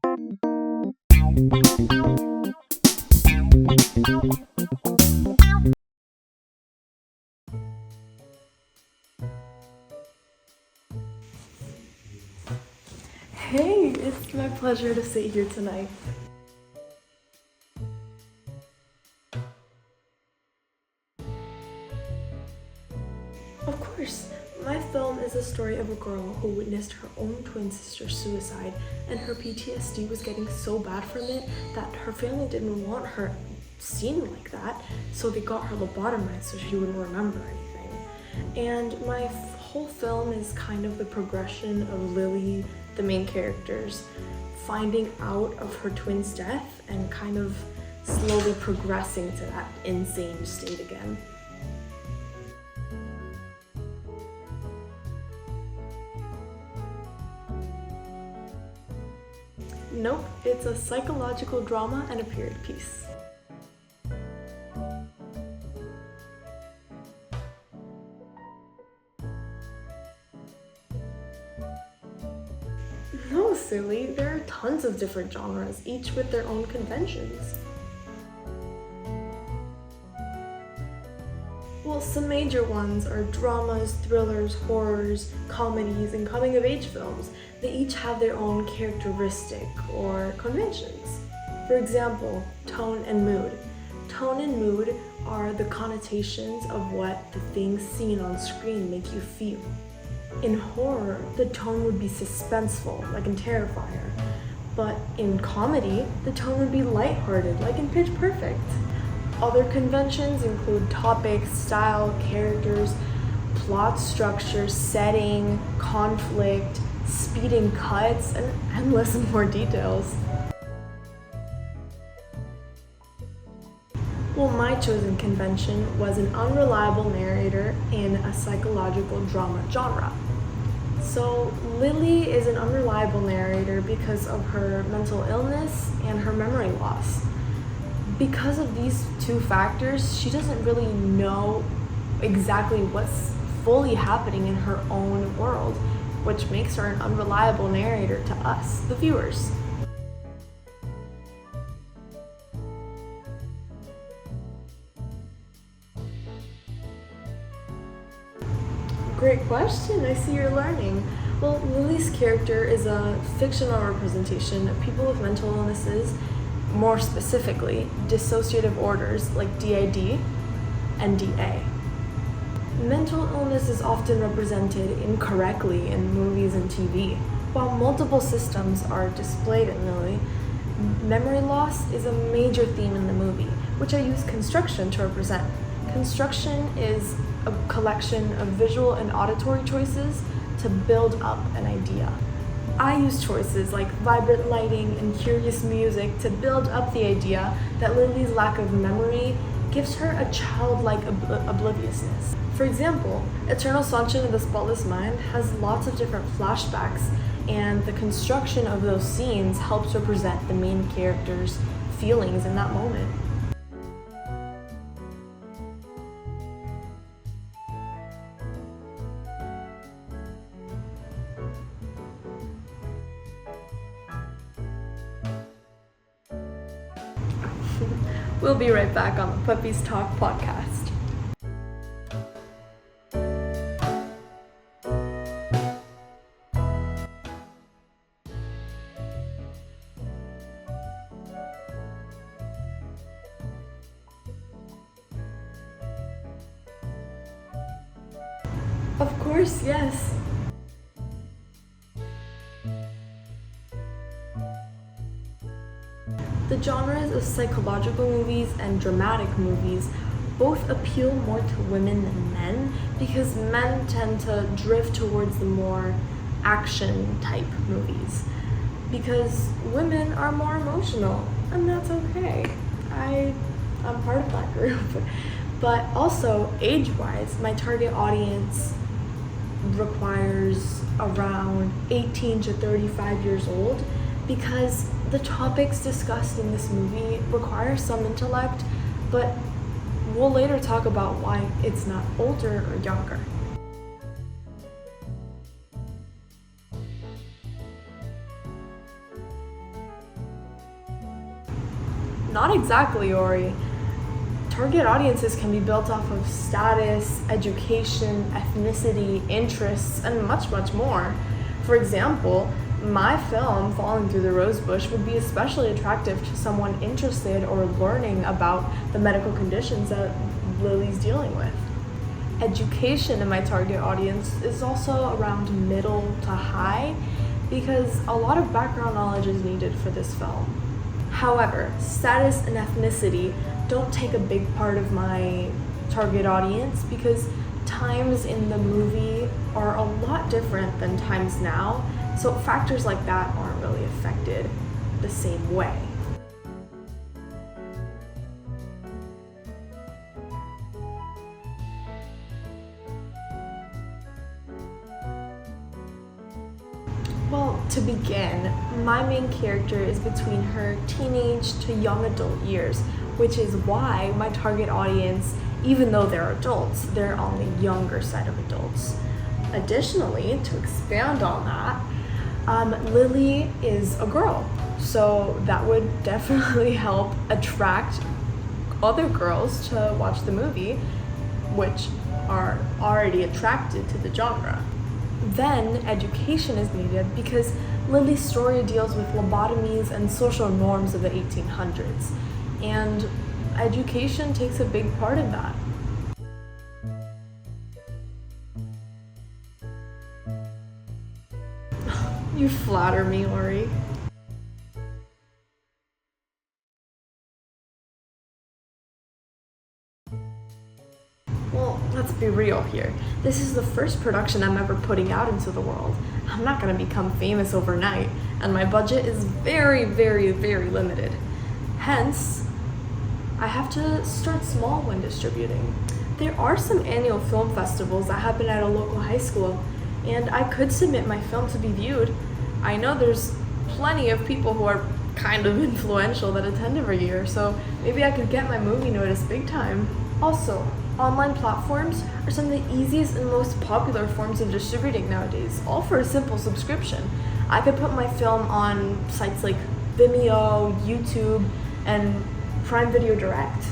Hey, it's my pleasure to sit here tonight. Of course, my film is a story of a girl who witnessed her own twin sister's suicide, and her PTSD was getting so bad from it that her family didn't want her seen like that, so they got her lobotomized so she wouldn't remember anything. And my whole film is kind of the progression of Lily, the main character's finding out of her twin's death and kind of slowly progressing to that insane state again. Nope, it's a psychological drama and a period piece. No, silly, there are tons of different genres, each with their own conventions. Well, some major ones are dramas, thrillers, horrors, comedies, and coming-of-age films. They each have their own characteristic or conventions. For example, tone and mood. Tone and mood are the connotations of what the things seen on screen make you feel. In horror, the tone would be suspenseful, like in Terrifier. But in comedy, the tone would be lighthearted, like in Pitch Perfect. Other conventions include topics, style, characters, plot structure, setting, conflict, speeding cuts, and endless more details. Well, my chosen convention was an unreliable narrator in a psychological drama genre. So Lily is an unreliable narrator because of her mental illness and her memory loss. Because of these two factors, she doesn't really know exactly what's fully happening in her own world, which makes her an unreliable narrator to us, the viewers. Great question, I see you're learning. Well, Lily's character is a fictional representation of people with mental illnesses, more specifically, dissociative orders like DID and DA. Mental illness is often represented incorrectly in movies and TV. While multiple systems are displayed in Lily, memory loss is a major theme in the movie, which I use construction to represent. Construction is a collection of visual and auditory choices to build up an idea. I use choices like vibrant lighting and curious music to build up the idea that Lily's lack of memory gives her a childlike obliviousness. For example, Eternal Sunshine of the Spotless Mind has lots of different flashbacks, and the construction of those scenes helps represent the main character's feelings in that moment. We'll be right back on the Puppies Talk podcast. Of course, yes. The genres of psychological movies and dramatic movies both appeal more to women than men because men tend to drift towards the more action type movies because women are more emotional, and that's okay. I'm part of that group. But also, age-wise, my target audience requires around 18 to 35 years old because the topics discussed in this movie require some intellect, but we'll later talk about why it's not older or younger. Not exactly, Ori. Target audiences can be built off of status, education, ethnicity, interests, and much, much more. For example, my film, Falling Through the Rosebush, would be especially attractive to someone interested or learning about the medical conditions that Lily's dealing with. Education in my target audience is also around middle to high because a lot of background knowledge is needed for this film. However, status and ethnicity don't take a big part of my target audience because times in the movie are a lot different than times now, so factors like that aren't really affected the same way. Well, to begin, my main character is between her teenage to young adult years, which is why my target audience, even though they're adults, they're on the younger side of adults. Additionally, to expand on that, Lily is a girl, so that would definitely help attract other girls to watch the movie, which are already attracted to the genre. Then education is needed because Lily's story deals with lobotomies and social norms of the 1800s, and education takes a big part of that. You flatter me, Ori. Well, let's be real here. This is the first production I'm ever putting out into the world. I'm not gonna become famous overnight, and my budget is very, very, very limited. Hence, I have to start small when distributing. There are some annual film festivals that happen at a local high school, and I could submit my film to be viewed. I know there's plenty of people who are kind of influential that attend every year, so maybe I could get my movie noticed big time. Also, online platforms are some of the easiest and most popular forms of distributing nowadays, all for a simple subscription. I could put my film on sites like Vimeo, YouTube, and Prime Video Direct.